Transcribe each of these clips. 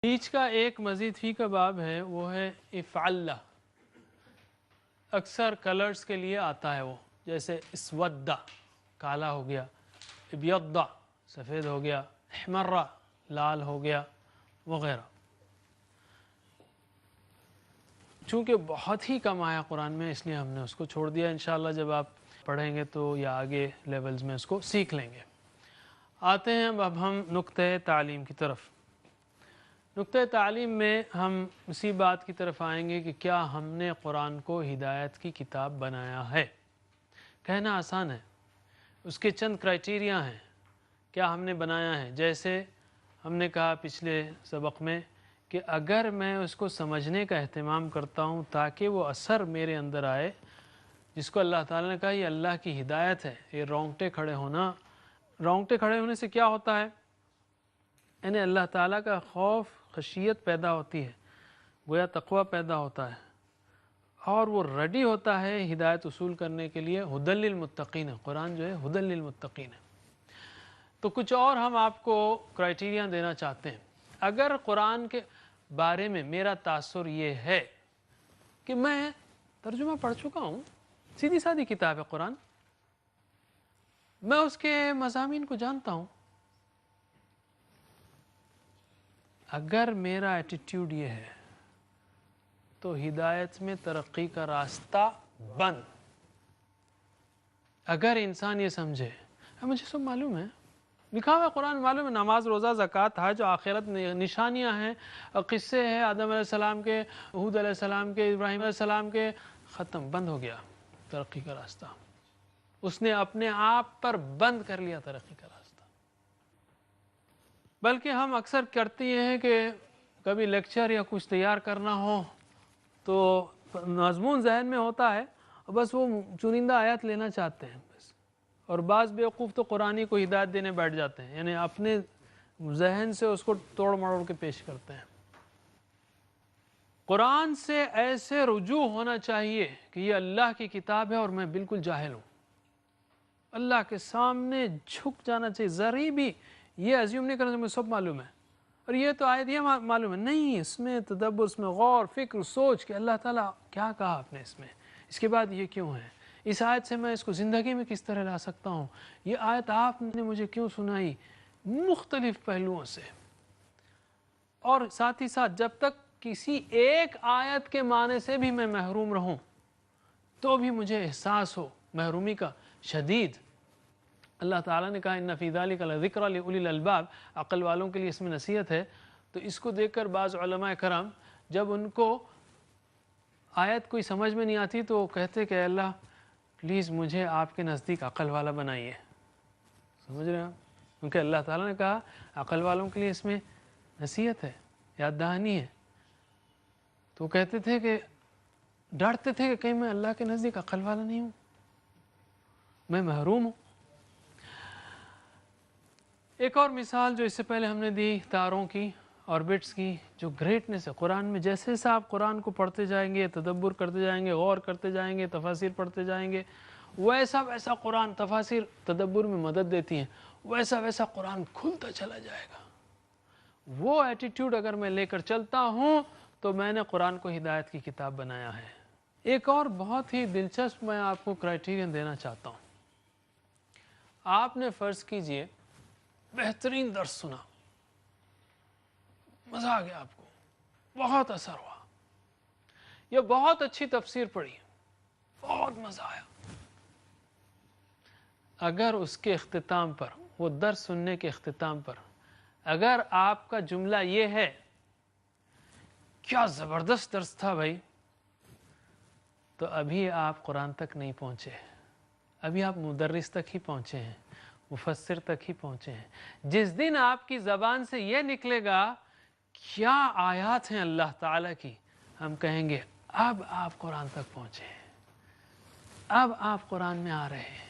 बीच का एक मज़ीद फ़ी का बाब है, वो है इफ़अल्ला। अक्सर कलर्स के लिए आता है वो, जैसे इस्वद्दा काला हो गया, इब्यद्दा सफ़ेद हो गया, अहमर्रा लाल हो गया वग़ैरह। चूँकि बहुत ही कम आया कुरान में, इसलिए हमने उसको छोड़ दिया। इंशाअल्लाह जब आप पढ़ेंगे तो या आगे लेवल्स में उसको सीख लेंगे। आते हैं अब हम नुक्ते तालीम की तरफ। नुक्ते तालीम में हम इसी बात की तरफ आएंगे कि क्या हमने कुरान को हिदायत की किताब बनाया है। कहना आसान है, उसके चंद क्राइटेरिया हैं क्या हमने बनाया है। जैसे हमने कहा पिछले सबक में कि अगर मैं उसको समझने का अहतमाम करता हूँ ताकि वो असर मेरे अंदर आए, जिसको अल्लाह ताला ने कहा ये अल्लाह की हिदायत है। ये रोंगटे खड़े होने से क्या होता है, यानी अल्लाह ताला का खौफ खशियत पैदा होती है, गोया तक़वा पैदा होता है, और वो रेडी होता है हिदायत उसूल करने के लिए। हुदल लिल मुत्तक़ीन है, कुरान जो है हुदल लिल मुत्तक़ीन है। तो कुछ और हम आपको क्राइटेरिया देना चाहते हैं। अगर कुरान के बारे में मेरा तासुर ये है कि मैं तर्जुमा पढ़ चुका हूँ, सीधी सादी किताब है कुरान, मैं उसके मज़ामीन को जानता हूँ, अगर मेरा एटीट्यूड ये है तो हिदायत में तरक्की का रास्ता बंद। अगर इंसान ये समझे मुझे सब मालूम है, लिखा हुआ कुरान मालूम है, नमाज रोज़ा ज़कात हज जो आखिरत निशानियां हैं, क़िस्से हैं आदम अलैहिस्सलाम के, हूद अलैहिस्सलाम के, इब्राहीम अलैहिस्सलाम के, ख़त्म, बंद हो गया तरक्की का रास्ता। उसने अपने आप पर बंद कर लिया तरक्की का रास्ता। बल्कि हम अक्सर करते हैं कि कभी लेक्चर या कुछ तैयार करना हो तो मज़मून जहन में होता है और बस वो चुनिंदा आयत लेना चाहते हैं बस, और बाज़ बेवकूफ़ तो कुरानी को हिदायत देने बैठ जाते हैं, यानी अपने जहन से उसको तोड़ मरोड़ के पेश करते हैं। कुरान से ऐसे रुजू होना चाहिए कि ये अल्लाह की किताब है और मैं बिल्कुल जाहिल हूँ। अल्लाह के सामने झुक जाना चाहिए, ज़री भी ये अज्यूम नहीं करना चाहिए मुझे सब मालूम है और ये तो आयत ये मालूम है, नहीं, इसमें तदब्बुर, इसमें गौर फिक्र सोच कि अल्लाह ताला क्या कहा आपने इसमें, इसके बाद ये क्यों है, इस आयत से मैं इसको ज़िंदगी में किस तरह ला सकता हूँ, ये आयत आपने मुझे क्यों सुनाई, मुख्तलिफ पहलुओं से। और साथ ही साथ जब तक किसी एक आयत के माने से भी मैं महरूम रहूँ तो भी मुझे एहसास हो महरूमी का शदीद। अल्लाह ताला ने कहा इन्ना फ़ी ज़ालिका लज़िक्रा लिउलिल अलबाब, अक़ल वालों के लिए इसमें नसीहत है। तो इसको देखकर बाज़ उलमा कराम जब उनको आयत कोई समझ में नहीं आती तो कहते कि अल्लाह प्लीज़ मुझे आपके नज़दीक अक़ल वाला बनाइए। समझ रहे हैं आप, क्योंकि अल्लाह ताला ने कहा अक़ल वालों के लिए इसमें नसीहत है, याद दहानी है। तो कहते थे कि डरते थे कि कहीं मैं अल्लाह के नज़दीक अक़ल वाला नहीं हूँ, मैं महरूम हूँ। एक और मिसाल जो इससे पहले हमने दी तारों की, ऑर्बिट्स की, जो ग्रेटनेस है कुरान में, जैसे जैसे आप कुरान को पढ़ते जाएंगे, तदब्बुर करते जाएंगे, गौर करते जाएंगे, तफासिर पढ़ते जाएंगे, वैसा वैसा कुरान तफासिर तदब्बुर में मदद देती हैं, वैसा वैसा कुरान खुलता चला जाएगा। वो एटीट्यूड अगर मैं लेकर चलता हूँ तो मैंने कुरान को हिदायत की किताब बनाया है। एक और बहुत ही दिलचस्प मैं आपको क्राइटेरियन देना चाहता हूँ। आपने फ़र्ज़ कीजिए बेहतरीन दर्स सुना, मज़ा आ गया, आपको बहुत असर हुआ, या बहुत अच्छी तफसीर पढ़ी, बहुत मज़ा आया। अगर उसके इख्तिताम पर, वो दर्स सुनने के इख्तिताम पर अगर आपका जुमला ये है क्या ज़बरदस्त दर्स था भाई, तो अभी आप कुरान तक नहीं पहुँचे, अभी आप मुदर्रिस तक ही पहुँचे हैं, मुफस्सिर तक ही पहुँचे हैं। जिस दिन आपकी ज़बान से यह निकलेगा क्या आयात हैं अल्लाह ताला की, हम कहेंगे अब आप कुरान तक पहुँचे हैं, अब आप कुरान में आ रहे हैं।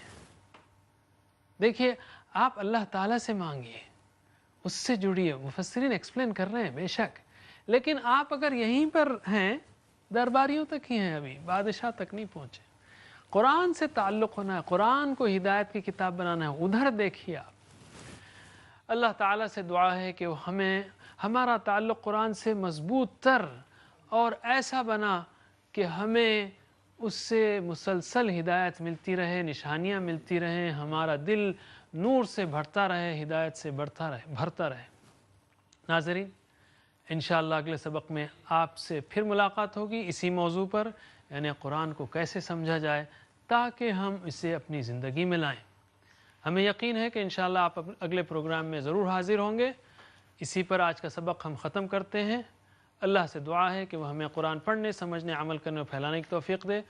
देखिए, आप अल्लाह ताला से मांगिए, उससे जुड़िए। मुफस्सिरीन एक्सप्लेन कर रहे हैं बेशक, लेकिन आप अगर यहीं पर हैं, दरबारियों तक ही हैं, अभी बादशाह तक नहीं पहुँचे। कुरान से ताल्लुक़ होना है, कुरान को हिदायत की किताब बनाना है, उधर देखिए आप। अल्लाह ताला से दुआ है कि वो हमें ہمارا تعلق قرآن سے مضبوط تر اور ایسا بنا کہ ہمیں اس سے مسلسل ہدایت ملتی رہے، نشانیاں ملتی رہیں، ہمارا دل نور سے بھرتا رہے، ہدایت سے بھرتا رہے۔ ناظرین، انشاءاللہ اگلے سبق میں آپ سے پھر ملاقات ہوگی اسی موضوع پر، یعنی قرآن کو کیسے سمجھا جائے تاکہ ہم اسے اپنی زندگی میں لائیں۔ ہمیں یقین ہے کہ انشاءاللہ آپ اگلے پروگرام میں ضرور حاضر ہوں گے۔ اسی پر آج کا سبق ہم ختم کرتے ہیں۔ اللہ سے دعا ہے کہ وہ ہمیں قرآن پڑھنے، سمجھنے، عمل کرنے اور پھیلانے کی توفیق دے۔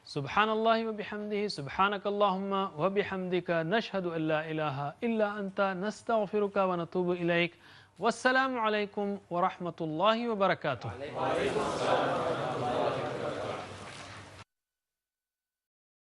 سبحان اللہ وبحمدہ، سبحانک اللہم وبحمدک، نشہد ان لا الہ الا انت، نستغفرک ونتوب الیک۔ والسلام علیکم ورحمۃ اللہ وبرکاتہ۔